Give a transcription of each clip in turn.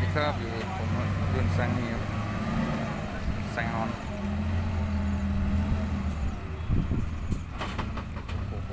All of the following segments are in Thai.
ดีครับอยู่ผมรุ่นแซงนี่ครับแซงออนโอ้โห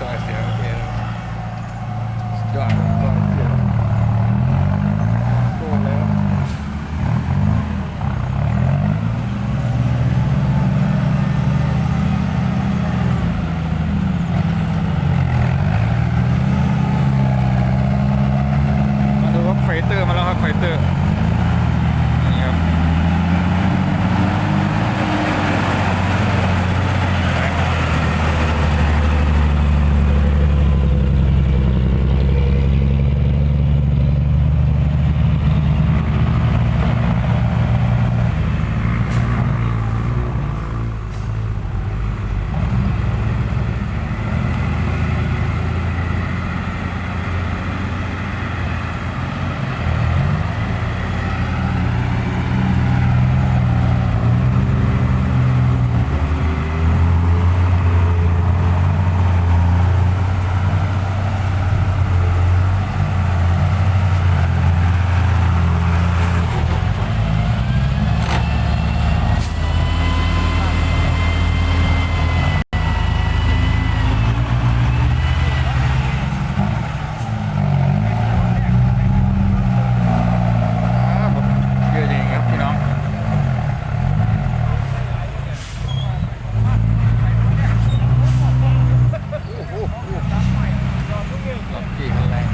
ต่อเสียงโอเคแล้วยอดต่อเสียงโคตรแล้วมาดูว่าไฟเตอร์มาแล้วครับไฟเตอร์นี่ครับเยอะจริงครับพี่น้องโอ้โหรถกี่คันแรง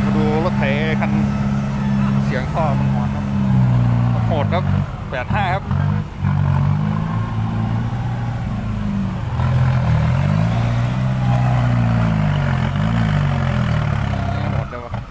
มาดูรถไถคันเสียงท่อมันหอนครับโหดครับ85ครับหมดแล้วครับ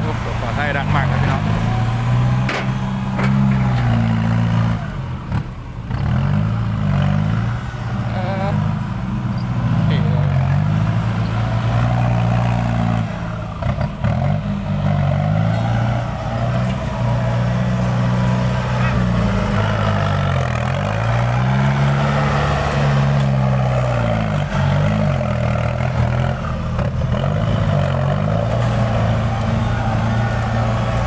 โอ้โหขอไทยดังมากครับพี่น้องนี่เลย โ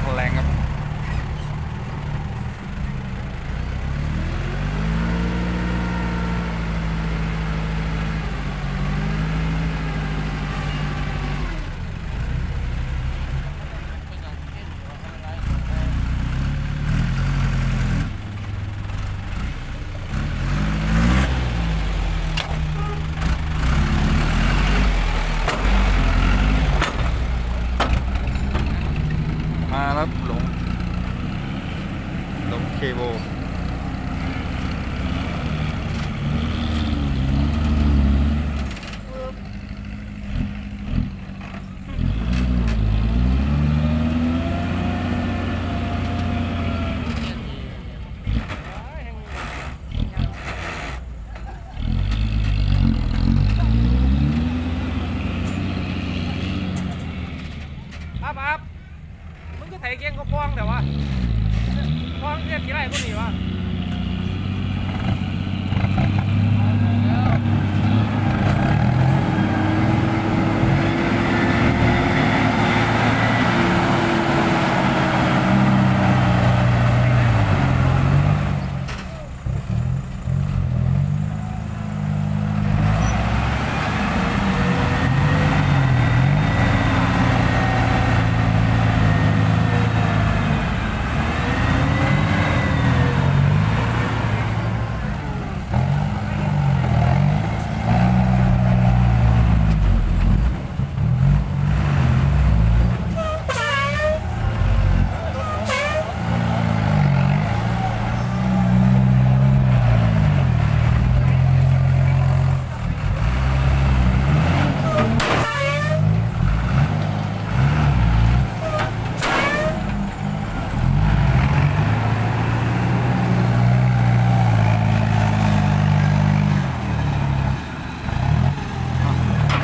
อกแรงครับมาแล้วหลงเคโบครับมึงก็ไถเก่งก็ป้องแต่ว่าป้องเรียกกี่ไรก็หนีวะ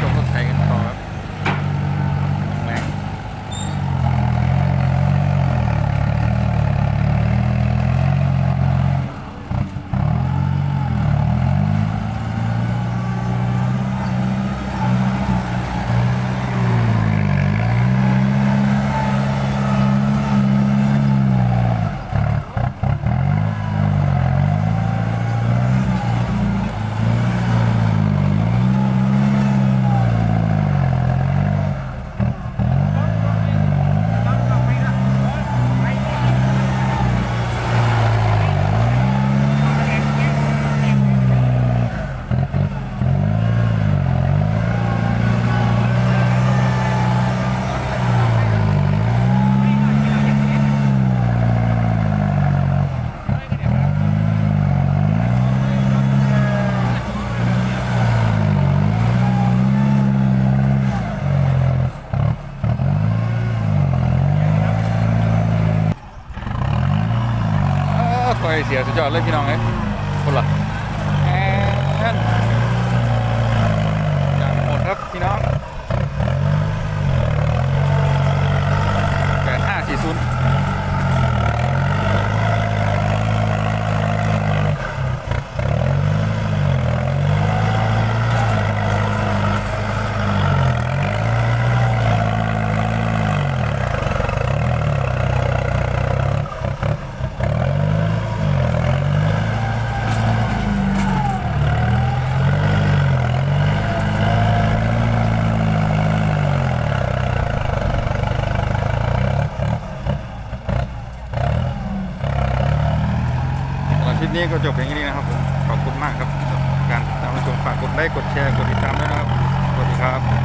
ชมรถไถกันต่อครับแรงถอยเสียสุดยอดเลยพี่น้องเอ้ยคนละแอนอย่างหมดครับพี่น้อง8540คลิปนี้ก็จบอย่างนี้นะครับผมขอบคุณมากครับสำหรับการติดตามรับชมฝากกดไลค์กดแชร์กดติดตามด้วยนะครับสวัสดีครับ